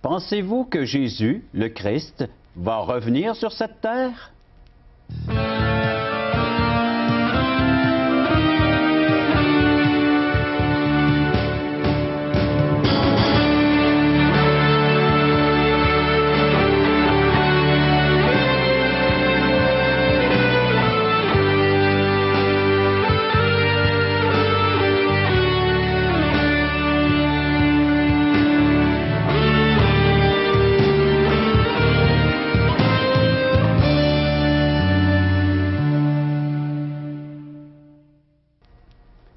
Pensez-vous que Jésus, le Christ, va revenir sur cette terre?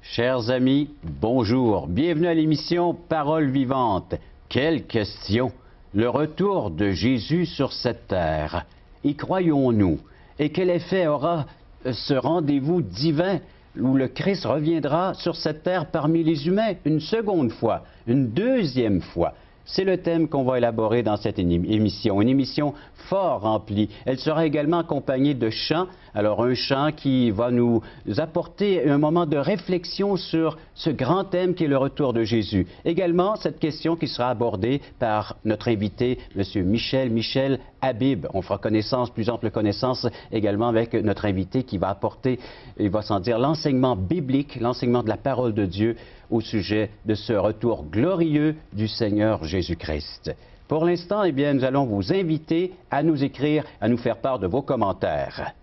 Chers amis, bonjour. Bienvenue à l'émission Parole vivante. Quelle question! Le retour de Jésus sur cette terre. Y croyons-nous? Et quel effet aura ce rendez-vous divin où le Christ reviendra sur cette terre parmi les humains une seconde fois, une deuxième fois? C'est le thème qu'on va élaborer dans cette émission, une émission fort remplie. Elle sera également accompagnée de chants. Alors, un chant qui va nous apporter un moment de réflexion sur ce grand thème qui est le retour de Jésus. Également, cette question qui sera abordée par notre invité, M. Michel Habib. On fera connaissance, plus ample connaissance également avec notre invité qui va apporter, il va sans dire, l'enseignement biblique, l'enseignement de la parole de Dieu au sujet de ce retour glorieux du Seigneur Jésus-Christ. Pour l'instant, eh bien, nous allons vous inviter à nous écrire, à nous faire part de vos commentaires.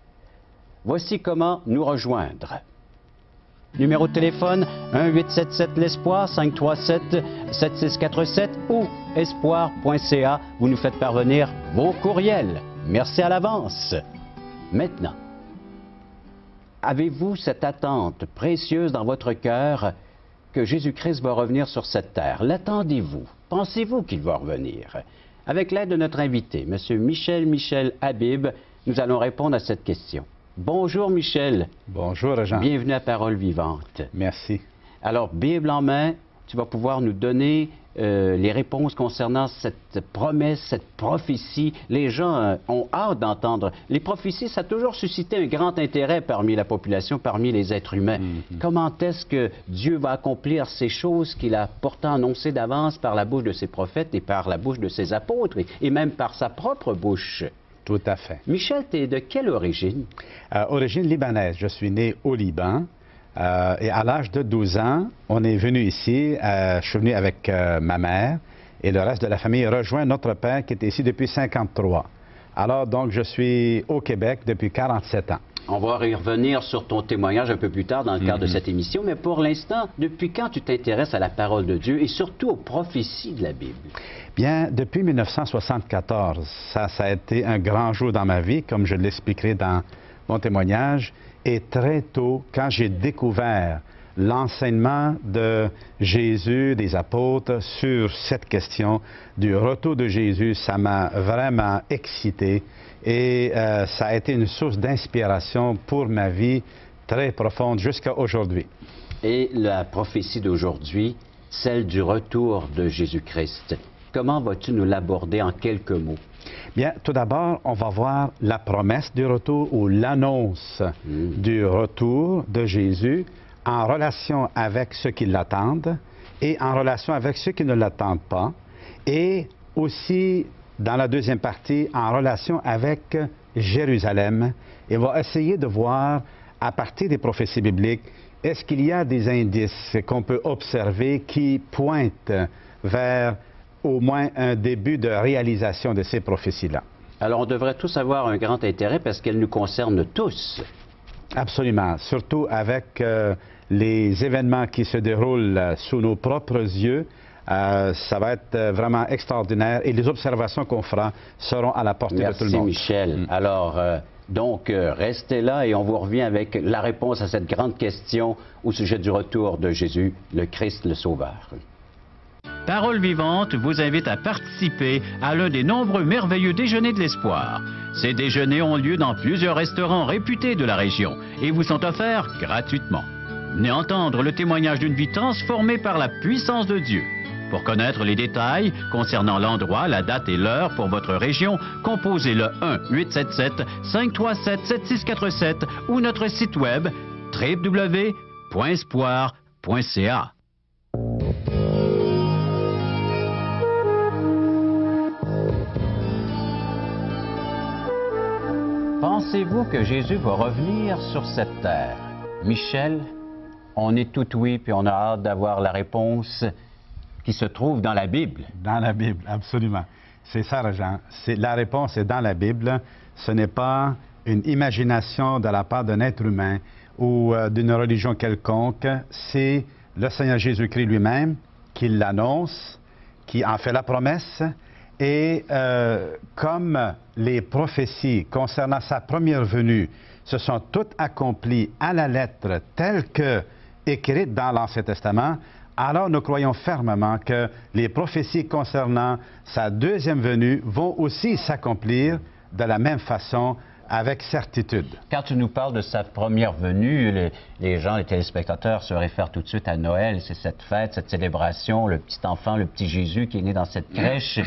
Voici comment nous rejoindre. Numéro de téléphone 1-877-LESPOIR 537-7647 ou espoir.ca. Vous nous faites parvenir vos courriels. Merci à l'avance. Maintenant, avez-vous cette attente précieuse dans votre cœur que Jésus-Christ va revenir sur cette terre? L'attendez-vous? Pensez-vous qu'il va revenir? Avec l'aide de notre invité, M. Michel Habib, nous allons répondre à cette question. Bonjour Michel. Bonjour Jean. Bienvenue à Parole vivante. Merci. Alors, Bible en main, tu vas pouvoir nous donner les réponses concernant cette promesse, cette prophétie. Les gens ont hâte d'entendre. Les prophéties, ça a toujours suscité un grand intérêt parmi la population, parmi les êtres humains. Comment est-ce que Dieu va accomplir ces choses qu'il a pourtant annoncées d'avance par la bouche de ses prophètes et par la bouche de ses apôtres et même par sa propre bouche? Tout à fait. Michel, tu es de quelle origine? Origine libanaise. Je suis né au Liban. Et à l'âge de 12 ans, on est venu ici. Je suis venu avec ma mère et le reste de la famille rejoint notre père qui était ici depuis 1953. Alors, donc, je suis au Québec depuis 47 ans. On va y revenir sur ton témoignage un peu plus tard dans le cadre de cette émission, mais pour l'instant, depuis quand tu t'intéresses à la parole de Dieu et surtout aux prophéties de la Bible? Bien, depuis 1974, ça a été un grand jour dans ma vie, comme je l'expliquerai dans mon témoignage. Et très tôt, quand j'ai découvert l'enseignement de Jésus, des apôtres, sur cette question du retour de Jésus, ça m'a vraiment excité et ça a été une source d'inspiration pour ma vie très profonde jusqu'à aujourd'hui. Et la prophétie d'aujourd'hui, celle du retour de Jésus-Christ, comment vas-tu nous l'aborder en quelques mots? Bien, tout d'abord, on va voir la promesse du retour ou l'annonce du retour de Jésus en relation avec ceux qui l'attendent et en relation avec ceux qui ne l'attendent pas. Et aussi, dans la deuxième partie, en relation avec Jérusalem. Et on va essayer de voir, à partir des prophéties bibliques, est-ce qu'il y a des indices qu'on peut observer qui pointent vers au moins un début de réalisation de ces prophéties-là. Alors, on devrait tous avoir un grand intérêt parce qu'elles nous concernent tous. Absolument, surtout avec les événements qui se déroulent sous nos propres yeux. Ça va être vraiment extraordinaire et les observations qu'on fera seront à la portée de tout le monde. Merci Michel. Alors, donc, restez là et on vous revient avec la réponse à cette grande question au sujet du retour de Jésus, le Christ, le Sauveur. Parole vivante vous invite à participer à l'un des nombreux merveilleux déjeuners de l'espoir. Ces déjeuners ont lieu dans plusieurs restaurants réputés de la région et vous sont offerts gratuitement. Venez entendre le témoignage d'une vie transformée par la puissance de Dieu. Pour connaître les détails concernant l'endroit, la date et l'heure pour votre région, composez le 1-877-537-7647 ou notre site web www.espoir.ca. Pensez-vous que Jésus va revenir sur cette terre? Michel, on est tout oui, puis on a hâte d'avoir la réponse qui se trouve dans la Bible. Dans la Bible, absolument. C'est ça, Jean. La réponse est dans la Bible. Ce n'est pas une imagination de la part d'un être humain ou d'une religion quelconque. C'est le Seigneur Jésus-Christ lui-même qui l'annonce, qui en fait la promesse. Et comme les prophéties concernant sa première venue se sont toutes accomplies à la lettre telles que écrites dans l'Ancien Testament, alors nous croyons fermement que les prophéties concernant sa deuxième venue vont aussi s'accomplir de la même façon, avec certitude. Quand tu nous parles de sa première venue, les gens, les téléspectateurs se réfèrent tout de suite à Noël. C'est cette fête, cette célébration, le petit enfant, le petit Jésus qui est né dans cette crèche,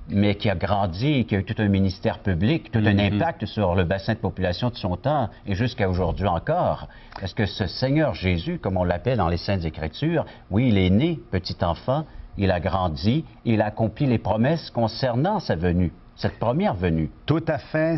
mais qui a grandi, qui a eu tout un ministère public, tout un impact sur le bassin de population de son temps et jusqu'à aujourd'hui encore. Est-ce que ce Seigneur Jésus, comme on l'appelle dans les Saintes Écritures, oui, il est né petit enfant, il a grandi, il a accompli les promesses concernant sa venue, cette première venue? Tout à fait.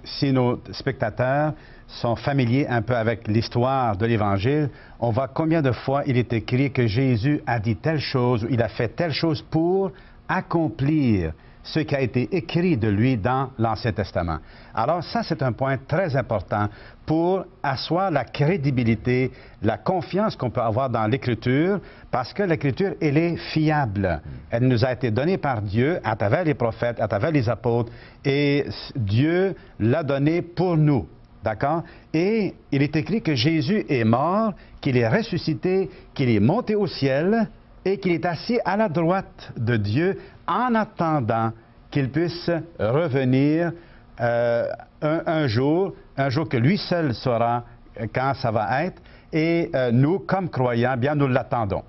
Si nos spectateurs sont familiers un peu avec l'histoire de l'Évangile, on voit combien de fois il est écrit que Jésus a dit telle chose, il a fait telle chose pour accomplir ce qui a été écrit de lui dans l'Ancien Testament. Alors ça, c'est un point très important pour asseoir la crédibilité, la confiance qu'on peut avoir dans l'Écriture, parce que l'Écriture, elle est fiable. Elle nous a été donnée par Dieu à travers les prophètes, à travers les apôtres, et Dieu l'a donnée pour nous. D'accord? Et il est écrit que Jésus est mort, qu'il est ressuscité, qu'il est monté au ciel, et qu'il est assis à la droite de Dieu en attendant qu'il puisse revenir un jour que lui seul saura quand ça va être. Et nous, comme croyants, bien, nous l'attendons.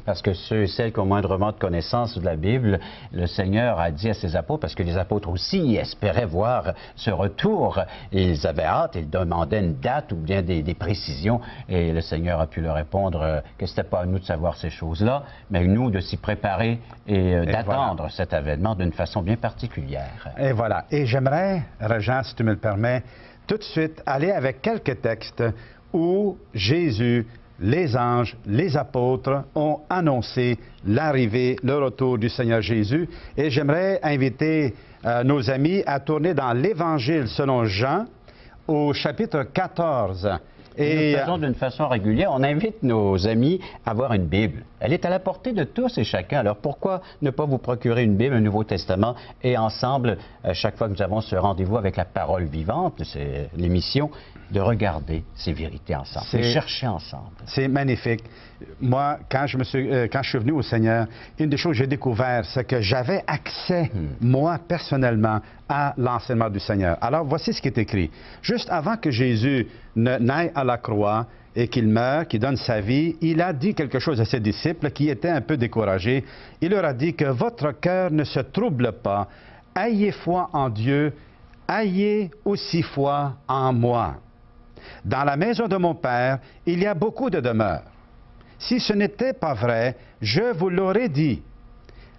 Parce que ceux et celles qui ont moindrement de connaissance de la Bible, le Seigneur a dit à ses apôtres, parce que les apôtres aussi espéraient voir ce retour, ils avaient hâte, ils demandaient une date ou bien des précisions, et le Seigneur a pu leur répondre que ce n'était pas à nous de savoir ces choses-là, mais nous de s'y préparer et d'attendre voilà cet événement d'une façon bien particulière. Et voilà. Et j'aimerais, Régent, si tu me le permets, tout de suite aller avec quelques textes où Jésus, les anges, les apôtres ont annoncé l'arrivée, le retour du Seigneur Jésus. Et j'aimerais inviter nos amis à tourner dans l'Évangile selon Jean, au chapitre 14. Et nous faisons d'une façon régulière, on invite nos amis à avoir une Bible. Elle est à la portée de tous et chacun. Alors pourquoi ne pas vous procurer une Bible, un Nouveau Testament, et ensemble, chaque fois que nous avons ce rendez-vous avec la parole vivante, c'est l'émission, de regarder ces vérités ensemble, de chercher ensemble. C'est magnifique. Moi, quand je suis venu au Seigneur, une des choses que j'ai découvert, c'est que j'avais accès, moi, personnellement, à l'enseignement du Seigneur. Alors, voici ce qui est écrit. Juste avant que Jésus n'aille à la croix et qu'il meure, qu'il donne sa vie, il a dit quelque chose à ses disciples qui étaient un peu découragés. Il leur a dit que votre cœur ne se trouble pas. Ayez foi en Dieu, ayez aussi foi en moi. Dans la maison de mon Père, il y a beaucoup de demeures. Si ce n'était pas vrai, je vous l'aurais dit.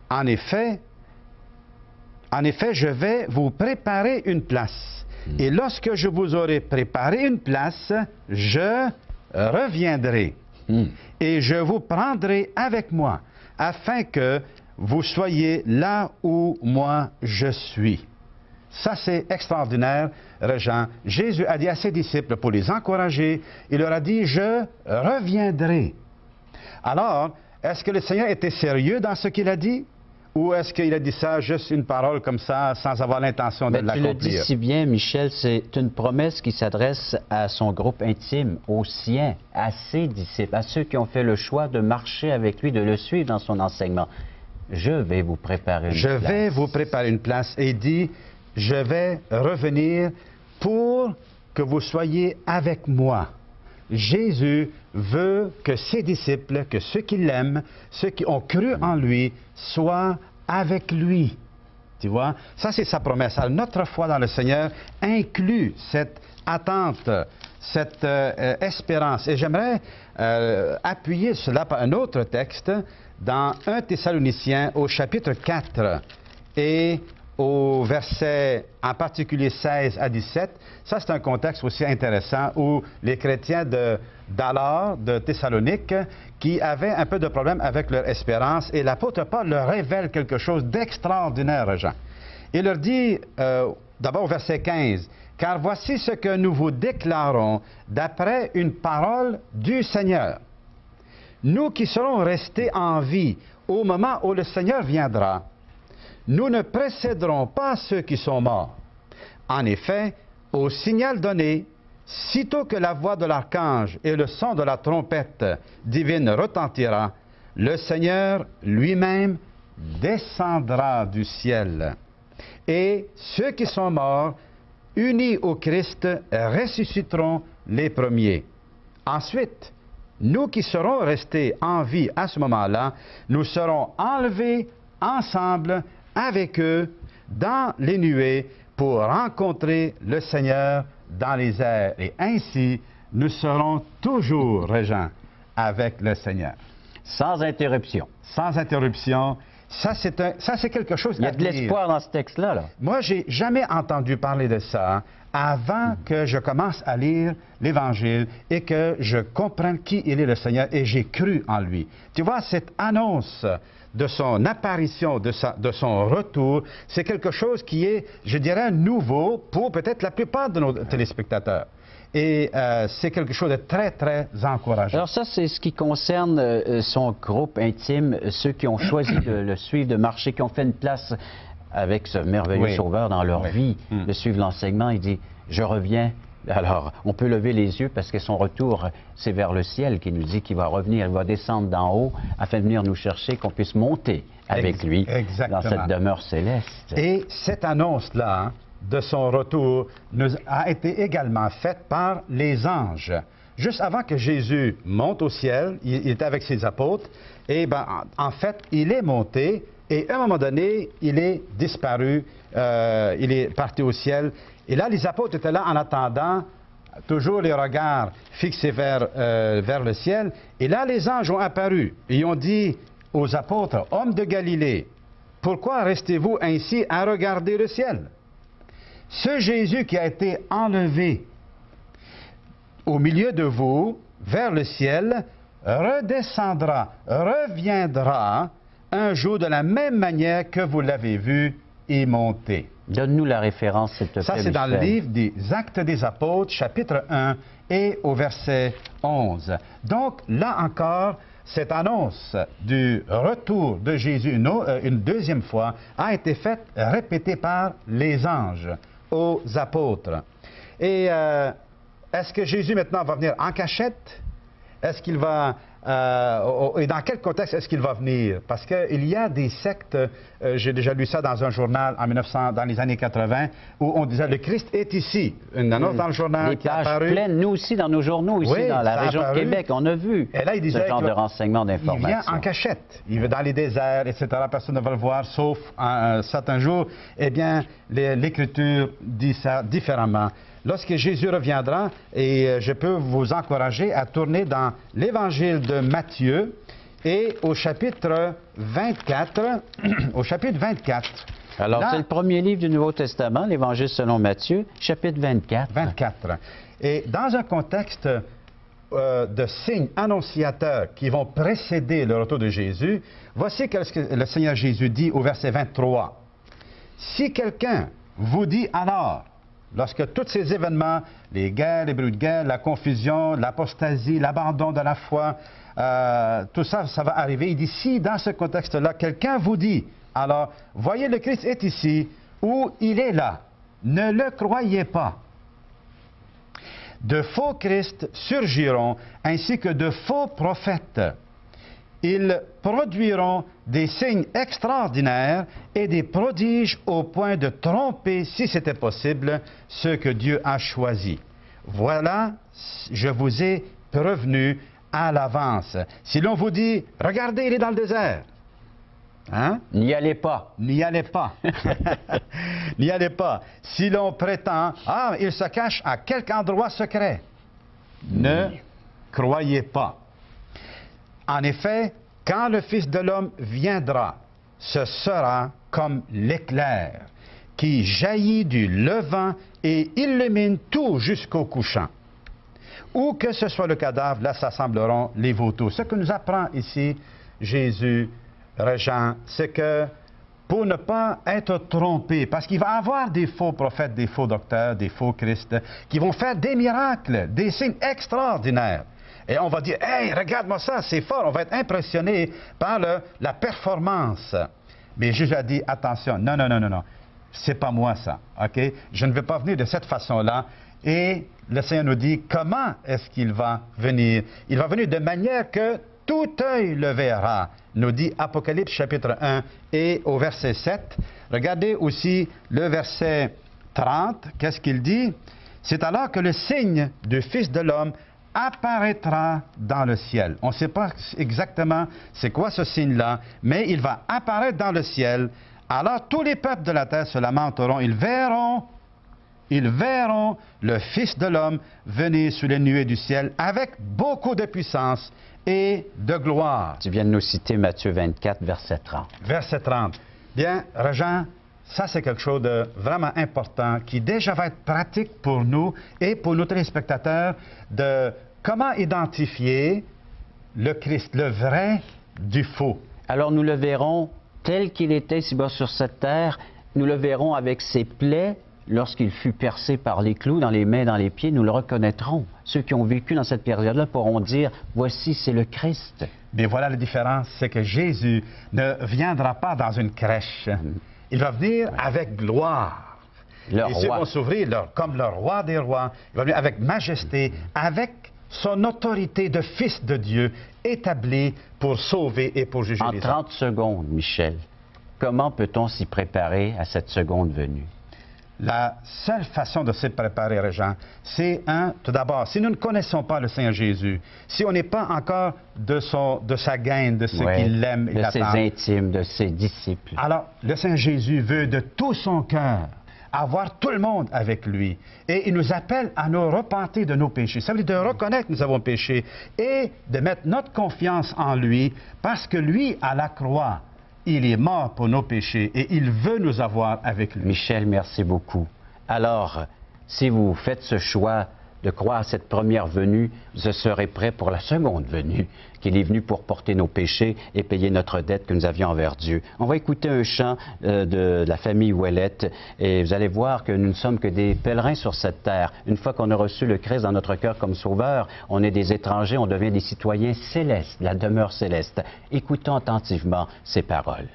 En effet, je vais vous préparer une place. Et lorsque je vous aurai préparé une place, je reviendrai. Et je vous prendrai avec moi, afin que vous soyez là où moi je suis. Ça, c'est extraordinaire, Régent. Jésus a dit à ses disciples, pour les encourager, il leur a dit, je reviendrai. Alors, est-ce que le Seigneur était sérieux dans ce qu'il a dit? Ou est-ce qu'il a dit ça, juste une parole comme ça, sans avoir l'intention de l'accomplir? Tu le dis si bien, Michel, c'est une promesse qui s'adresse à son groupe intime, aux siens, à ses disciples, à ceux qui ont fait le choix de marcher avec lui, de le suivre dans son enseignement. Je vais vous préparer une place. Je vais vous préparer une place. Et il dit, je vais revenir pour que vous soyez avec moi. Jésus veut que ses disciples, que ceux qui l'aiment, ceux qui ont cru en lui, soient avec lui. Tu vois? Ça, c'est sa promesse. Alors, notre foi dans le Seigneur inclut cette attente, cette espérance. Et j'aimerais appuyer cela par un autre texte dans 1 Thessaloniciens au chapitre 4. Et au verset en particulier 16 à 17, ça c'est un contexte aussi intéressant où les chrétiens d'alors, de Thessalonique, qui avaient un peu de problème avec leur espérance, et l'apôtre Paul leur révèle quelque chose d'extraordinaire, Jean. Il leur dit, d'abord au verset 15, « Car voici ce que nous vous déclarons d'après une parole du Seigneur. Nous qui serons restés en vie au moment où le Seigneur viendra, nous ne précéderons pas ceux qui sont morts. En effet, au signal donné, sitôt que la voix de l'archange et le son de la trompette divine retentira, le Seigneur lui-même descendra du ciel. Et ceux qui sont morts, unis au Christ, ressusciteront les premiers. Ensuite, nous qui serons restés en vie à ce moment-là, nous serons enlevés ensemble avec eux dans les nuées pour rencontrer le Seigneur dans les airs. Et ainsi, nous serons toujours, Régent, avec le Seigneur. Sans interruption. Sans interruption. Ça, c'est quelque chose. Il y a de l'espoir dans ce texte-là. Là. Moi, j'ai jamais entendu parler de ça avant que je commence à lire l'Évangile et que je comprenne qui il est le Seigneur, et j'ai cru en lui. Tu vois, cette annonce de son apparition, de son retour, c'est quelque chose qui est, je dirais, nouveau pour peut-être la plupart de nos téléspectateurs. Et c'est quelque chose de très, très encourageant. Alors ça, c'est ce qui concerne son groupe intime, ceux qui ont choisi de le suivre, de marcher, qui ont fait une place avec ce merveilleux sauveur dans leur vie, de suivre l'enseignement. Il dit, je reviens. Alors, on peut lever les yeux parce que son retour, c'est vers le ciel qui nous dit qu'il va revenir, il va descendre d'en haut afin de venir nous chercher, qu'on puisse monter avec lui dans cette demeure céleste. Et cette annonce-là, de son retour, a été également faite par les anges. Juste avant que Jésus monte au ciel, il était avec ses apôtres, et en fait, il est monté, et à un moment donné, il est disparu, il est parti au ciel. Et là, les apôtres étaient là en attendant, toujours les regards fixés vers le ciel. Et là, les anges ont apparu. Et ils ont dit aux apôtres, « Hommes de Galilée, pourquoi restez-vous ainsi à regarder le ciel? Ce Jésus qui a été enlevé au milieu de vous, vers le ciel, redescendra, reviendra un jour de la même manière que vous l'avez vu y monter. » Donne-nous la référence, s'il te plaît. Ça, c'est dans le livre des Actes des Apôtres, chapitre 1, et au verset 11. Donc, là encore, cette annonce du retour de Jésus une deuxième fois a été faite, répétée par les anges aux apôtres. Et est-ce que Jésus maintenant va venir en cachette? Est-ce qu'il va... et dans quel contexte est-ce qu'il va venir? Parce qu'il y a des sectes, j'ai déjà lu ça dans un journal dans les années 80, où on disait « Le Christ est ici ». Une annonce dans le journal les qui est pages apparue. pleines, nous aussi, dans nos journaux, ici, dans la région de Québec, on a vu et là, il disait ce genre de renseignements, d'informations. Il vient en cachette, il va dans les déserts, etc. Personne ne va le voir, sauf un certain jour. Eh bien, l'Écriture dit ça différemment. Lorsque Jésus reviendra, et je peux vous encourager à tourner dans l'Évangile de Matthieu et au chapitre 24, au chapitre 24. Alors, c'est le premier livre du Nouveau Testament, l'Évangile selon Matthieu, chapitre 24. 24. Et dans un contexte de signes annonciateurs qui vont précéder le retour de Jésus, voici ce que le Seigneur Jésus dit au verset 23. « Si quelqu'un vous dit alors, lorsque tous ces événements, les guerres, les bruits de guerre, la confusion, l'apostasie, l'abandon de la foi, tout ça, ça va arriver. » Il dit, si dans ce contexte-là, quelqu'un vous dit, alors, voyez, le Christ est ici, ou il est là, ne le croyez pas. De faux Christ surgiront, ainsi que de faux prophètes. Ils produiront des signes extraordinaires et des prodiges au point de tromper, si c'était possible, ceux que Dieu a choisis. Voilà, je vous ai prévenu à l'avance. Si l'on vous dit, regardez, il est dans le désert. Hein? N'y allez pas. N'y allez pas. N'y allez pas. Si l'on prétend, ah, il se cache à quelque endroit secret. Ne croyez pas. En effet, quand le Fils de l'homme viendra, ce sera comme l'éclair. qui jaillit du levant et illumine tout jusqu'au couchant. Où que ce soit le cadavre, là s'assembleront les vautours. Ce que nous apprend ici Jésus, Régent, c'est que pour ne pas être trompé, parce qu'il va y avoir des faux prophètes, des faux docteurs, des faux Christ, qui vont faire des miracles, des signes extraordinaires. Et on va dire, « Hey, regarde-moi ça, c'est fort! » On va être impressionné par la performance. Mais Jésus a dit, « Attention, non, non, non, non, non, c'est pas moi ça, OK? Je ne vais pas venir de cette façon-là. » Et le Seigneur nous dit, comment est-ce qu'il va venir? Il va venir de manière que tout œil le verra, nous dit Apocalypse chapitre 1 et au verset 7. Regardez aussi le verset 30, qu'est-ce qu'il dit? C'est alors que le signe du Fils de l'homme apparaîtra dans le ciel. On ne sait pas exactement c'est quoi ce signe-là, mais il va apparaître dans le ciel. Alors tous les peuples de la terre se lamenteront, ils verront le Fils de l'homme venir sur les nuées du ciel avec beaucoup de puissance et de gloire. Tu viens de nous citer Matthieu 24, verset 30. Verset 30. Bien, Régent, ça c'est quelque chose de vraiment important qui déjà va être pratique pour nous et pour nos téléspectateurs de comment identifier le Christ, le vrai du faux. Alors nous le verrons tel qu'il était ici-bas sur cette terre. Nous le verrons avec ses plaies. Lorsqu'il fut percé par les clous dans les mains, dans les pieds, nous le reconnaîtrons. Ceux qui ont vécu dans cette période-là pourront dire, voici, c'est le Christ. Mais voilà la différence, c'est que Jésus ne viendra pas dans une crèche. Il va venir avec gloire. Le Les cieux roi. vont s'ouvrir comme le roi des rois. Il va venir avec majesté, avec son autorité de fils de Dieu établie pour sauver et pour juger En les 30 secondes, Michel, comment peut-on s'y préparer à cette seconde venue? La seule façon de se préparer, Régent, c'est, tout d'abord, si nous ne connaissons pas le Seigneur Jésus, si on n'est pas encore de sa gaine, de ceux qui l'aiment et de ses l'attendent, intimes, de ses disciples. alors le Seigneur Jésus veut de tout son cœur avoir tout le monde avec lui. Et il nous appelle à nous repentir de nos péchés. Ça veut dire de reconnaître que nous avons péché et de mettre notre confiance en lui parce que lui, à la croix, il est mort pour nos péchés et il veut nous avoir avec lui. Michel, merci beaucoup. Alors, si vous faites ce choix de croire à cette première venue, vous serez prêt pour la seconde venue, qu'il est venu pour porter nos péchés et payer notre dette que nous avions envers Dieu. On va écouter un chant de la famille Ouellette et vous allez voir que nous ne sommes que des pèlerins sur cette terre. Une fois qu'on a reçu le Christ dans notre cœur comme sauveur, on est des étrangers, on devient des citoyens célestes, la demeure céleste. Écoutons attentivement ces paroles.